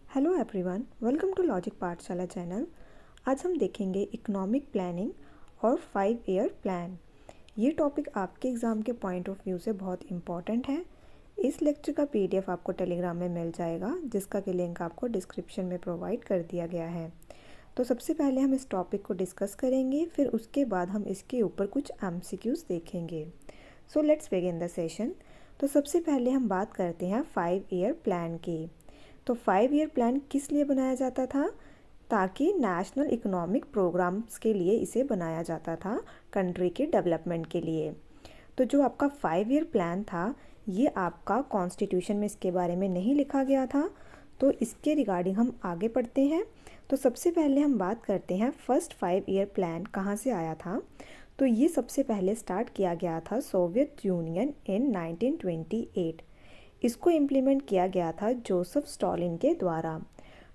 Hello everyone, welcome to logic Pathshala channel. आज हम देखेंगे इकोनॉमिक प्लानिंग और 5 ईयर प्लान। ये टॉपिक आपके एग्ज़ाम के पॉइंट ऑफ व्यू से बहुत इम्पॉर्टेंट है। इस लेक्चर का पीडीएफ आपको टेलीग्राम में मिल जाएगा, जिसका कि लिंक आपको डिस्क्रिप्शन में प्रोवाइड कर दिया गया है। तो सबसे पहले हम इस टॉपिक को डिस्कस करेंगे, फिर उसके बाद हम इसके ऊपर कुछ एमसीक्यूज़ देखेंगे। So let's begin the session. तो सबसे पहले हम बात करते हैं 5 ईयर प्लान की। तो 5 ईयर प्लान किस लिए बनाया जाता था? ताकि नेशनल इकोनॉमिक प्रोग्राम्स के लिए इसे बनाया जाता था, कंट्री के डेवलपमेंट के लिए। तो जो आपका 5 ईयर प्लान था, ये आपका कॉन्स्टिट्यूशन में इसके बारे में नहीं लिखा गया था। तो इसके रिगार्डिंग हम आगे पढ़ते हैं। तो सबसे पहले हम बात करते हैं फर्स्ट 5 ईयर प्लान कहाँ से आया था। तो ये सबसे पहले स्टार्ट किया गया था सोवियत यूनियन इन 1928। इसको इम्प्लीमेंट किया गया था जोसेफ स्टॉलिन के द्वारा।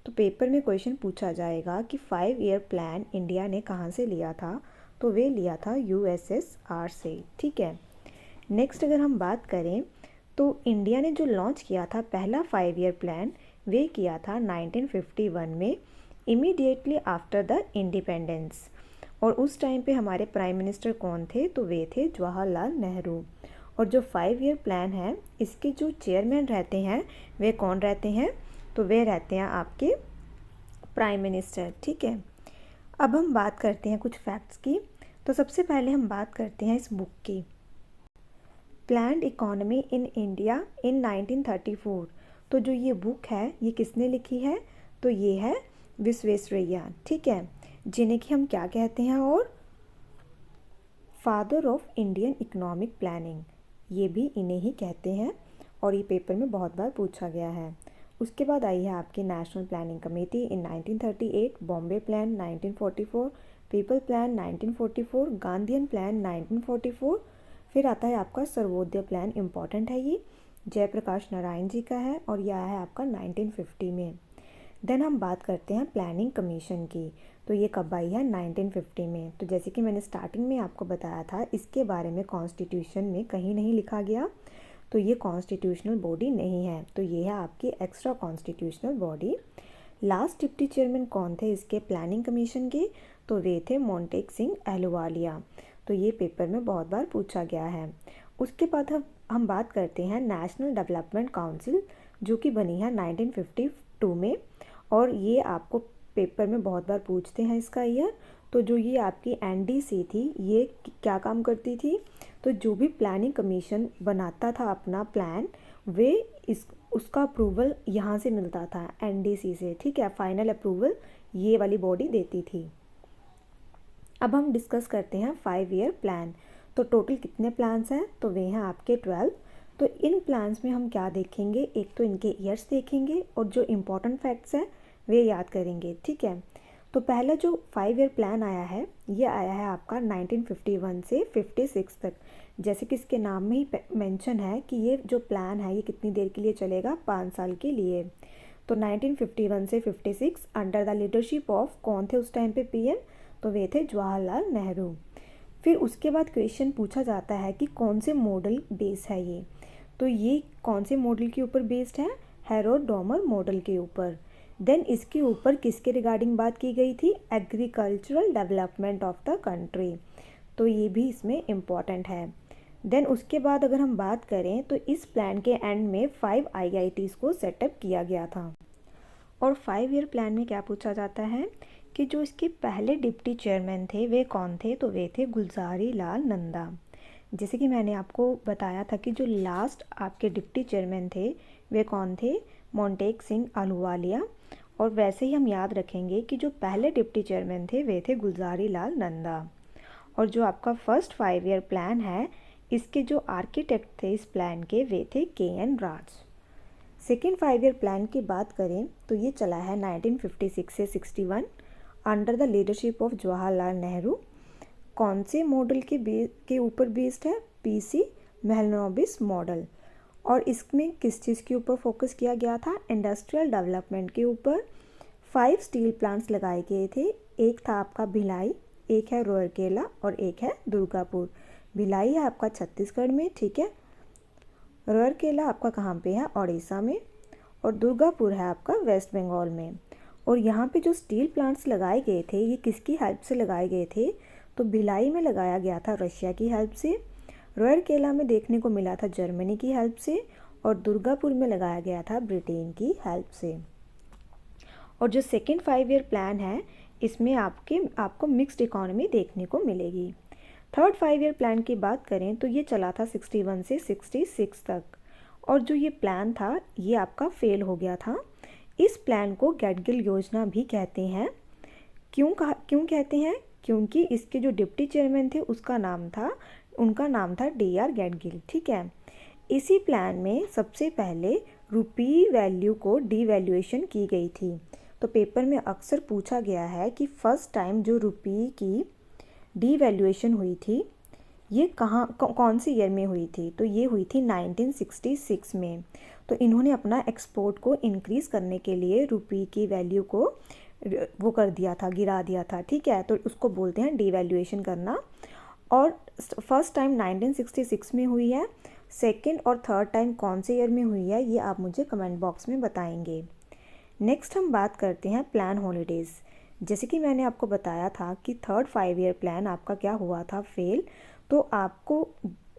तो पेपर में क्वेश्चन पूछा जाएगा कि 5 ईयर प्लान इंडिया ने कहाँ से लिया था, तो वे लिया था यूएसएसआर से। ठीक है। नेक्स्ट अगर हम बात करें तो इंडिया ने जो लॉन्च किया था पहला 5 ईयर प्लान, वे किया था 1951 में, इमीडिएटली आफ्टर द इंडिपेंडेंस। और उस टाइम पे हमारे प्राइम मिनिस्टर कौन थे? तो वे थे जवाहरलाल नेहरू। और जो 5 ईयर प्लान है, इसके जो चेयरमैन रहते हैं वे कौन रहते हैं? तो वे रहते हैं आपके प्राइम मिनिस्टर। ठीक है। अब हम बात करते हैं कुछ फैक्ट्स की। तो सबसे पहले हम बात करते हैं इस बुक की, planned economy in India in 1934। तो जो ये बुक है, ये किसने लिखी है? तो ये है विश्वेश्वरैया। ठीक है, जिन्हें कि हम क्या कहते हैं? और father of Indian economic planning, ये भी इन्हें ही कहते हैं। और ये पेपर में बहुत बार पूछा गया है। उसके बाद आई है आपकी नेशनल प्लानिंग कमेटी इन 1938, Bombay plan 1944, people plan 1944, Gandhian plan 1944। फिर आता है आपका सर्वोदय प्लान, इम्पॉर्टेंट है ये, जयप्रकाश नारायण जी का है, और यह है आपका 1950 में। देन हम बात करते हैं प्लानिंग कमीशन की। तो ये कब आई है? 1950 में। तो जैसे कि मैंने स्टार्टिंग में आपको बताया था, इसके बारे में कॉन्स्टिट्यूशन में कहीं नहीं लिखा गया। तो ये कॉन्स्टिट्यूशनल बॉडी नहीं है, तो ये है आपकी extra constitutional body. Last deputy chairman कौन थे इसके प्लानिंग कमीशन के? तो वे थे मोंटेक सिंह अहलूवालिया। तो ये पेपर में बहुत बार पूछा गया है। उसके बाद हम बात करते हैं नेशनल डेवलपमेंट काउंसिल, जो कि बनी है 1952 में। और ये आपको पेपर में बहुत बार पूछते हैं इसका ईयर। तो जो ये आपकी एनडीसी थी, ये क्या काम करती थी? तो जो भी प्लानिंग कमीशन बनाता था अपना प्लान, वे उसका अप्रूवल यहाँ से मिलता था, एनडीसी से। ठीक है, फाइनल अप्रूवल ये वाली बॉडी देती थी। अब हम डिस्कस करते हैं 5 ईयर प्लान। तो टोटल कितने प्लान्स हैं? तो वे हैं आपके 12। तो इन प्लान्स में हम क्या देखेंगे? एक तो इनके ईयर्स देखेंगे, और जो इम्पोर्टेंट फैक्ट्स हैं वे याद करेंगे। ठीक है। तो पहला जो 5 ईयर प्लान आया है, ये आया है आपका 1951 से 56 तक। जैसे कि इसके नाम में ही मेंशन है कि ये जो प्लान है ये कितनी देर के लिए चलेगा? 5 साल के लिए। तो 1951 से 56 अंडर द लीडरशिप ऑफ कौन थे उस टाइम पे पीएम? तो वे थे जवाहरलाल नेहरू। फिर उसके बाद क्वेश्चन पूछा जाता है कि कौन से मॉडल बेस है ये। तो ये कौन से मॉडल के ऊपर बेस्ड है? हैरोल्ड डॉमर मॉडल के ऊपर। देन इसके ऊपर किसके रिगार्डिंग बात की गई थी? Agricultural development of the country. तो ये भी इसमें इम्पॉर्टेंट है। देन उसके बाद अगर हम बात करें तो इस प्लान के एंड में 5 आईआईटीज़ को सेटअप किया गया था। और 5 ईयर प्लान में क्या पूछा जाता है कि जो इसके पहले डिप्टी चेयरमैन थे वे कौन थे? तो वे थे गुलजारी लाल नंदा। जैसे कि मैंने आपको बताया था कि जो लास्ट आपके डिप्टी चेयरमैन थे वे कौन थे? मोंटेक सिंह अहलूवालिया। और वैसे ही हम याद रखेंगे कि जो पहले डिप्टी चेयरमैन थे वे थे गुलजारी लाल नंदा। और जो आपका फर्स्ट 5 ईयर प्लान है, इसके जो आर्किटेक्ट थे इस प्लान के, वे थे के.एन. राज। सेकेंड 5 ईयर प्लान की बात करें तो ये चला है 1956 से 61 under the leadership of Jawaharlal Nehru. कौन से मॉडल के ऊपर बेस्ड है? PC Mahalanobis model. और इसमें किस चीज़ के ऊपर फोकस किया गया था? इंडस्ट्रियल डेवलपमेंट के ऊपर। 5 स्टील प्लांट्स लगाए गए थे। एक था आपका भिलाई, एक है रूरकेला, और एक है दुर्गापुर। भिलाई है आपका छत्तीसगढ़ में। ठीक है। रूरकेला आपका कहाँ पे है? ओडिशा में। और दुर्गापुर है आपका वेस्ट बंगाल में। और यहाँ पे जो स्टील प्लांट्स लगाए गए थे ये किसकी हेल्प से लगाए गए थे? तो भिलाई में लगाया गया था रशिया की हेल्प से, रूरकेला में देखने को मिला था जर्मनी की हेल्प से, और दुर्गापुर में लगाया गया था ब्रिटेन की हेल्प से। और जो सेकेंड 5 ईयर प्लान है इसमें आपको मिक्स्ड इकोनॉमी देखने को मिलेगी। थर्ड 5 ईयर प्लान की बात करें तो ये चला था 61 से 66 तक, और जो ये प्लान था ये आपका फेल हो गया था। इस प्लान को गैडगिल योजना भी कहते हैं। क्यों कहते हैं? क्योंकि इसके जो डिप्टी चेयरमैन थे उनका नाम था DR गैडगिल। ठीक है। इसी प्लान में सबसे पहले रुपी वैल्यू को डीवैल्यूएशन की गई थी। तो पेपर में अक्सर पूछा गया है कि फर्स्ट टाइम जो रुपी की डीवैल्यूएशन हुई थी ये कौन सी ईयर में हुई थी? तो ये हुई थी 1966 में। तो इन्होंने अपना एक्सपोर्ट को इंक्रीज़ करने के लिए रुपी की वैल्यू को वो कर दिया था, गिरा दिया था। ठीक है, तो उसको बोलते हैं डीवैल्यूएशन करना। और फर्स्ट टाइम 1966 में हुई है, सेकंड और थर्ड टाइम कौन से ईयर में हुई है ये आप मुझे कमेंट बॉक्स में बताएंगे। नेक्स्ट हम बात करते हैं प्लान हॉलीडेज़। जैसे कि मैंने आपको बताया था कि थर्ड 5 ईयर प्लान आपका क्या हुआ था, फेल। तो आपको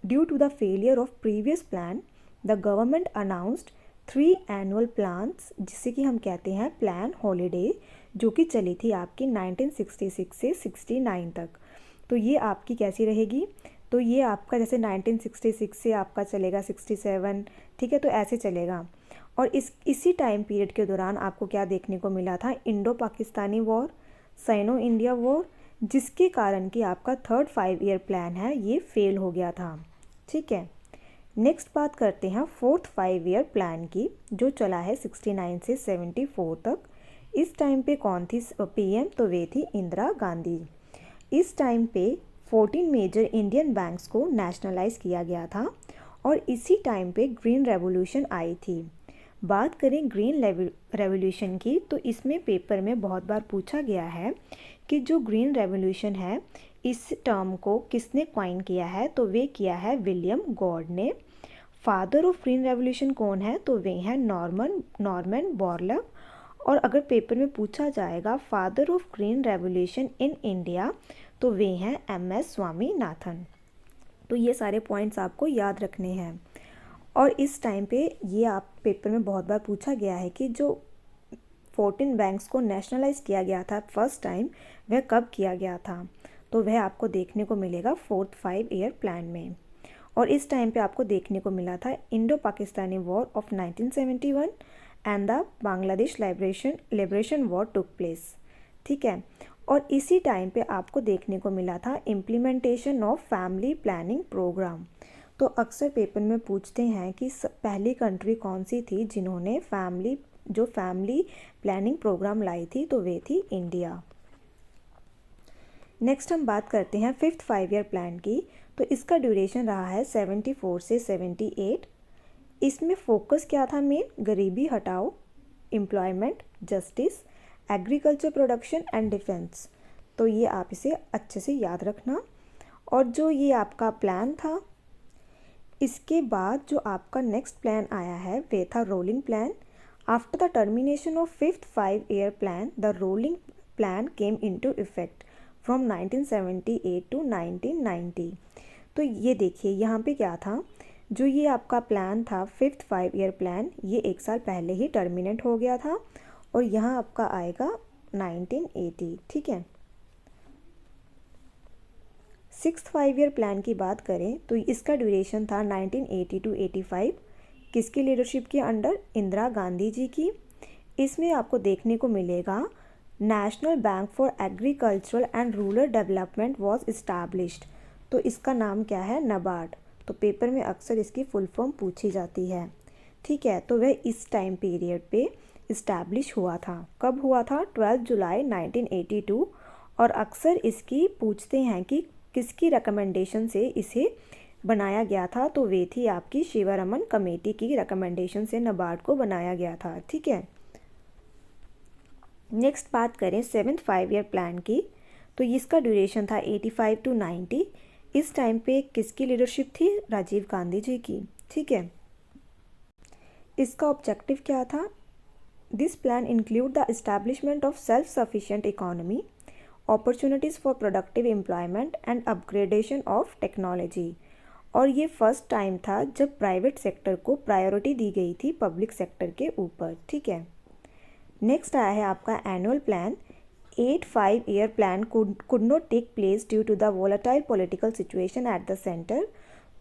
due to the failure of previous plan the government announced 3 annual plans, जिसे कि हम कहते हैं प्लान हॉलीडे, जो कि चली थी आपकी 1966 से 69 तक। तो ये आपकी कैसी रहेगी? तो ये आपका जैसे 1966 से आपका चलेगा 67, ठीक है, तो ऐसे चलेगा। और इसी टाइम पीरियड के दौरान आपको क्या देखने को मिला था? Indo Pakistani war, Sino India war, जिसके कारण कि आपका थर्ड 5 ईयर प्लान है ये फेल हो गया था। ठीक है। नेक्स्ट बात करते हैं फोर्थ 5 ईयर प्लान की, जो चला है 69 से 74 तक। इस टाइम पे कौन थी PM? तो वे थी इंदिरा गांधी। इस टाइम पे 14 मेजर इंडियन बैंक्स को नेशनलाइज किया गया था, और इसी टाइम पे ग्रीन रेवोल्यूशन आई थी। बात करें ग्रीन रेवोल्यूशन की, तो इसमें पेपर में बहुत बार पूछा गया है कि जो ग्रीन रेवोल्यूशन है इस टर्म को किसने कॉइन किया है? तो वे किया है विलियम गॉड ने। फादर ऑफ ग्रीन रेवोल्यूशन कौन है? तो वे हैं नॉर्मन बोरलॉग। और अगर पेपर में पूछा जाएगा father of green revolution in India, तो वे हैं MS स्वामीनाथन। तो ये सारे पॉइंट्स आपको याद रखने हैं। और इस टाइम पे ये आप पेपर में बहुत बार पूछा गया है कि जो 14 बैंक्स को नेशनलाइज किया गया था फर्स्ट टाइम, वह कब किया गया था? तो वह आपको देखने को मिलेगा फोर्थ 5 ईयर प्लान में। और इस टाइम पे आपको देखने को मिला था Indo Pakistani war of 1971 and the Bangladesh liberation war took place. ठीक है। और इसी टाइम पे आपको देखने को मिला था implementation of family planning programme. तो अक्सर पेपर में पूछते हैं कि पहली कंट्री कौन सी थी जिन्होंने फैमिली प्लानिंग प्रोग्राम लाई थी? तो वे थी इंडिया। नेक्स्ट हम बात करते हैं फिफ्थ 5 ईयर प्लान की। तो इसका ड्यूरेशन रहा है 74 से 78। इसमें फोकस क्या था मेन? गरीबी हटाओ, employment, justice, agriculture production and defence. तो ये आप इसे अच्छे से याद रखना। और जो ये आपका प्लान था, इसके बाद जो आपका नेक्स्ट प्लान आया है वे था rolling plan. After the termination of fifth 5 year plan the rolling plan came into effect from 1978 to 1990। तो ये देखिए यहाँ पे क्या था, जो ये आपका प्लान था फिफ्थ 5 ईयर प्लान, ये 1 साल पहले ही टर्मिनेट हो गया था, और यहाँ आपका आएगा 1980। ठीक है। सिक्स्थ 5 ईयर प्लान की बात करें तो इसका ड्यूरेशन था 1980 टू 85। किसकी लीडरशिप के अंडर? इंदिरा गांधी जी की। इसमें आपको देखने को मिलेगा national bank for agricultural and rural development was established. तो इसका नाम क्या है? नबार्ड। तो पेपर में अक्सर इसकी फुल फॉर्म पूछी जाती है। ठीक है। तो वह इस टाइम पीरियड पे इस्टेब्लिश हुआ था। कब हुआ था? 12 जुलाई 1982। और अक्सर इसकी पूछते हैं कि किसकी रिकमेंडेशन से इसे बनाया गया था? तो वे थी आपकी शिवरमन कमेटी की रिकमेंडेशन से नबार्ड को बनाया गया था। ठीक है। नेक्स्ट बात करें सेवेंथ 5 ईयर प्लान की। तो इसका ड्यूरेशन था 85 टू 90। इस टाइम पे किसकी लीडरशिप थी? राजीव गांधी जी की। ठीक है। इसका ऑब्जेक्टिव क्या था? This plan include the establishment of self sufficient economy, opportunities for productive employment and upgradation of technology. और ये फर्स्ट टाइम था जब प्राइवेट सेक्टर को प्रायोरिटी दी गई थी पब्लिक सेक्टर के ऊपर। ठीक है, नेक्स्ट आया है आपका annual plan. 8 5 year plan could not take place due to the volatile political situation at the centre.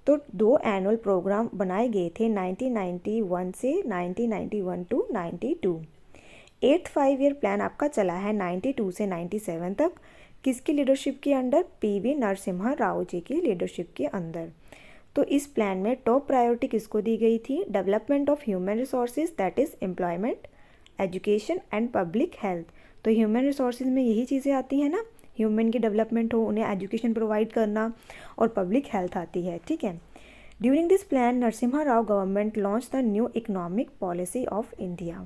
तो 2 एनुअल प्रोग्राम बनाए गए थे 1991 से 1991 टू 92। 8 5 year प्लान आपका चला है 92 से 97 तक। किसकी लीडरशिप के अंडर? पीवी नरसिम्हा राव जी की लीडरशिप के अंदर। तो इस प्लान में टॉप प्रायोरिटी किसको दी गई थी? Development of human resources, that is employment, education and public health. तो ह्यूमन रिसोर्सेज में यही चीज़ें आती हैं ना, ह्यूमन की डेवलपमेंट हो, उन्हें एजुकेशन प्रोवाइड करना, और पब्लिक हेल्थ आती है। ठीक है, during this plan Narasimha Rao government launch the new economic policy of India.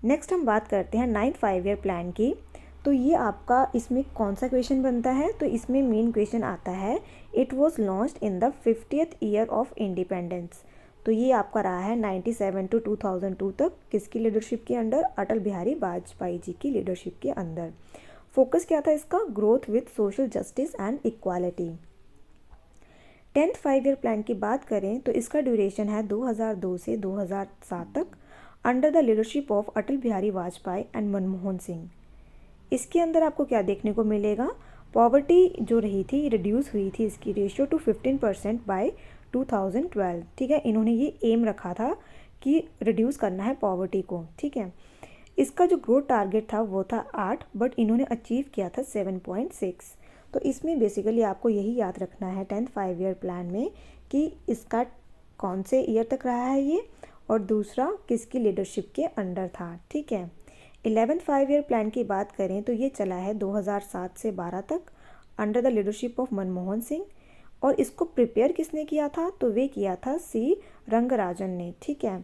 Next हम बात करते हैं 9 5 year प्लान की। तो ये आपका इसमें कौन सा क्वेश्चन बनता है? तो इसमें मेन क्वेश्चन आता है, it was launched in the 50th year of independence. तो ये आपका रहा है 97 टू 2002 तक। किसकी लीडरशिप के अंडर? अटल बिहारी वाजपेयी जी की लीडरशिप के अंदर। फोकस क्या था इसका? Growth with social justice and equality. 10th 5 year plan की बात करें तो इसका ड्यूरेशन है 2002 से 2007 तक, under the leadership of Atal Bihari Vajpayee and Manmohan Singh. इसके अंदर आपको क्या देखने को मिलेगा? पॉवर्टी जो रही थी रिड्यूस हुई थी, इसकी रेशियो टू 15% बाय 2012। ठीक है, इन्होंने ये एम रखा था कि रिड्यूस करना है पॉवर्टी को। ठीक है, इसका जो ग्रोथ टारगेट था वो था 8, बट इन्होंने अचीव किया था 7.6। तो इसमें बेसिकली आपको यही याद रखना है 10th 5 year प्लान में कि इसका कौन से ईयर तक रहा है ये, और दूसरा किसकी लीडरशिप के अंडर था। ठीक है, 11th 5 year प्लान की बात करें तो ये चला है 2007 से 12 तक, under the leadership of Manmohan Singh. और इसको प्रिपेयर किसने किया था? तो वे किया था सी रंगराजन ने। ठीक है,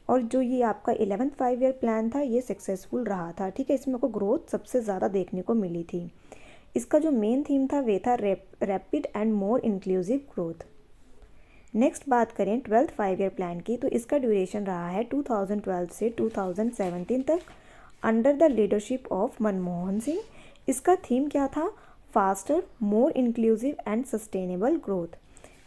और जो ये आपका 11th 5 year प्लान था ये सक्सेसफुल रहा था। ठीक है, इसमें आपको ग्रोथ सबसे ज़्यादा देखने को मिली थी। इसका जो मेन थीम था वे था rapid and more inclusive growth. Next बात करें 12th 5 year प्लान की, तो इसका ड्यूरेशन रहा है 2012 से 2017 तक, under the leadership of Manmohan Singh. इसका थीम क्या था? Faster, more inclusive and sustainable growth.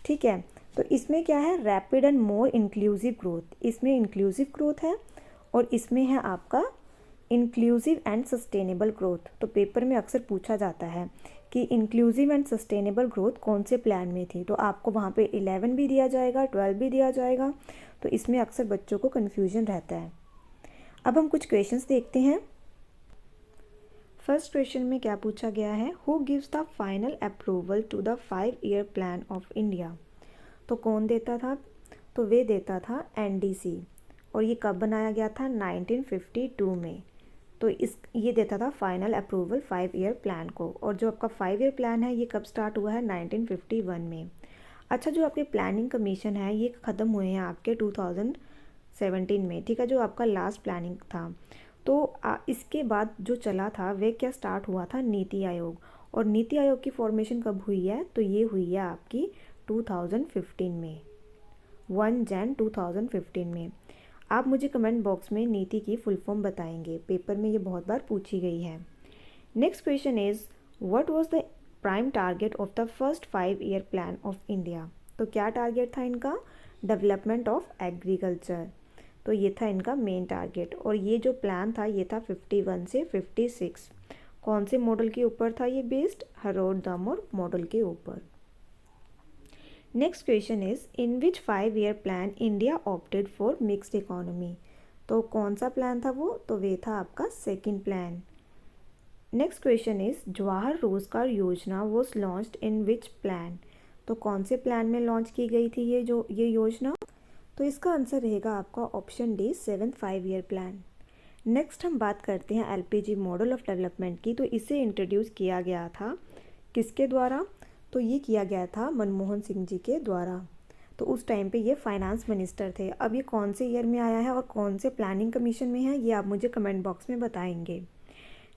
ठीक है, तो इसमें क्या है? Rapid and more inclusive growth. इसमें इंक्लूसिव ग्रोथ है और इसमें है आपका इंक्लूसिव एंड सस्टेनेबल ग्रोथ। तो पेपर में अक्सर पूछा जाता है कि इंक्लूसिव एंड सस्टेनेबल ग्रोथ कौन से प्लान में थी, तो आपको वहाँ पे 11 भी दिया जाएगा, 12 भी दिया जाएगा। तो इसमें अक्सर बच्चों को कन्फ्यूजन रहता है। अब हम कुछ क्वेश्चंस देखते हैं। फर्स्ट क्वेश्चन में क्या पूछा गया है? Who gives the final approval to the 5 year plan of India. तो कौन देता था? तो वे देता था एनडीसी। और ये कब बनाया गया था? 1952 में। तो ये देता था फाइनल अप्रूवल 5 year प्लान को। और जो आपका 5 year प्लान है ये कब स्टार्ट हुआ है? 1951 में। अच्छा, जो आपके प्लानिंग कमीशन है ये ख़त्म हुए हैं आपके 2017 में। ठीक है, जो आपका लास्ट प्लानिंग था। तो इसके बाद जो चला था वे क्या स्टार्ट हुआ था? नीति आयोग। और नीति आयोग की फॉर्मेशन कब हुई है? तो ये हुई है आपकी 2015 में, 1 Jan 2015 में। आप मुझे कमेंट बॉक्स में नीति की फुल फॉर्म बताएंगे, पेपर में ये बहुत बार पूछी गई है। Next question is what was the prime target of the first 5 year plan of India. तो क्या टारगेट था इनका? Development of agriculture. तो ये था इनका मेन टारगेट। और ये जो प्लान था ये था 51 से 56। कौन से मॉडल के ऊपर था ये बेस्ड? हरोड़ दामोर मॉडल के ऊपर। Next question is in which 5 year plan India opted for mixed economy. तो कौन सा प्लान था वो? तो वे था आपका second plan. Next question is Jawahar रोजगार योजना was launched in which plan. तो कौन से प्लान में लॉन्च की गई थी ये योजना? तो इसका आंसर रहेगा आपका option D 7th 5 year plan. Next हम बात करते हैं एलपीजी मॉडल ऑफ डेवलपमेंट की। तो इसे इंट्रोड्यूस किया गया था किसके द्वारा? तो ये किया गया था मनमोहन सिंह जी के द्वारा। तो उस टाइम पे ये फाइनेंस मिनिस्टर थे। अब ये कौन से ईयर में आया है और कौन से प्लानिंग कमीशन में है ये आप मुझे कमेंट बॉक्स में बताएंगे।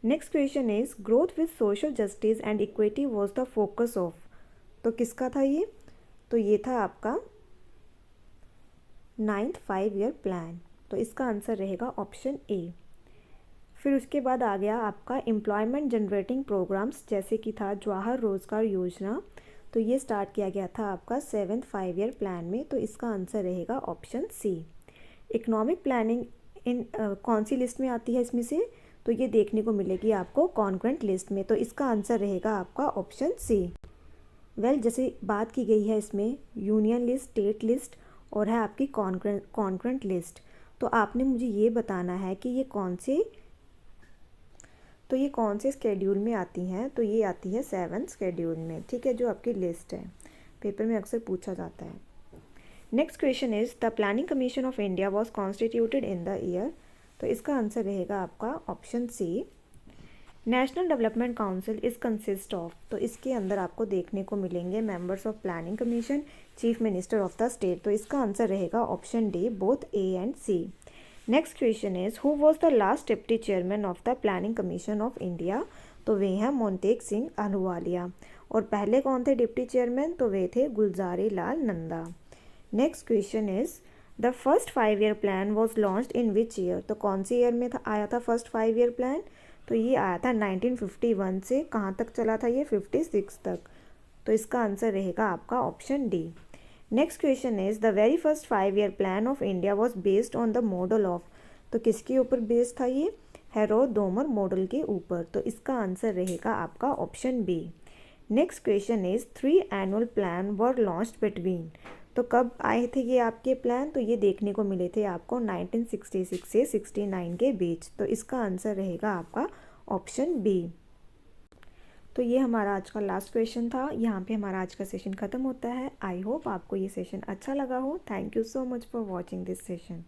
Next question is growth with social justice and equity was the focus of. तो किसका था ये? तो ये था आपका 9th 5 ईयर प्लान, तो इसका आंसर रहेगा ऑप्शन ए। फिर उसके बाद आ गया आपका एम्प्लॉयमेंट जनरेटिंग प्रोग्राम्स, जैसे कि था जवाहर रोजगार योजना, तो ये स्टार्ट किया गया था आपका 7th 5 ईयर प्लान में, तो इसका आंसर रहेगा option C. Economic planning in कौन सी लिस्ट में आती है इसमें से, तो ये देखने को मिलेगी आपको कॉन्करेंट लिस्ट में, तो इसका आंसर रहेगा आपका ऑप्शन सी। जैसे बात की गई है इसमें यूनियन लिस्ट, स्टेट लिस्ट और है आपकी कॉन्करेंट लिस्ट, तो आपने मुझे ये बताना है कि ये कौन से स्केड्यूल में आती हैं, तो ये आती है 7th स्केड्यूल में, ठीक है, जो आपकी लिस्ट है, पेपर में अक्सर पूछा जाता है। Next question is the planning commission of India was constituted in the year, तो इसका आंसर रहेगा आपका option C. National development council is consist of, तो इसके अंदर आपको देखने को मिलेंगे members of planning commission, chief minister of the state, तो इसका आंसर रहेगा option D, both A and C. Next question is who was the last deputy chairman of the planning commission of India, तो वे हैं मोंटेक सिंह अहलूवालिया, और पहले कौन थे deputy chairman, तो वे थे Gulzari Lal Nanda. Next question is the first 5 year plan was launched in which year, तो कौन सी ईयर में आया था फर्स्ट 5 ईयर प्लान, तो ये आया था 1951 से कहाँ तक चला था ये 56 तक, तो इसका आंसर रहेगा आपका option D. Next question is the very first 5 year plan of India was based on the model of, तो किसके ऊपर बेस्ड था ये, हेरोड-डोमर मॉडल के ऊपर, तो इसका आंसर रहेगा आपका option B. Next question is 3 annual plan were launched between, तो कब आए थे ये आपके प्लान, तो ये देखने को मिले थे आपको 1966 से 69 के बीच, तो इसका आंसर रहेगा आपका ऑप्शन बी। तो ये हमारा आज का लास्ट क्वेश्चन था, यहाँ पे हमारा आज का सेशन ख़त्म होता है। आई होप आपको ये सेशन अच्छा लगा हो। Thank you so much for watching this session.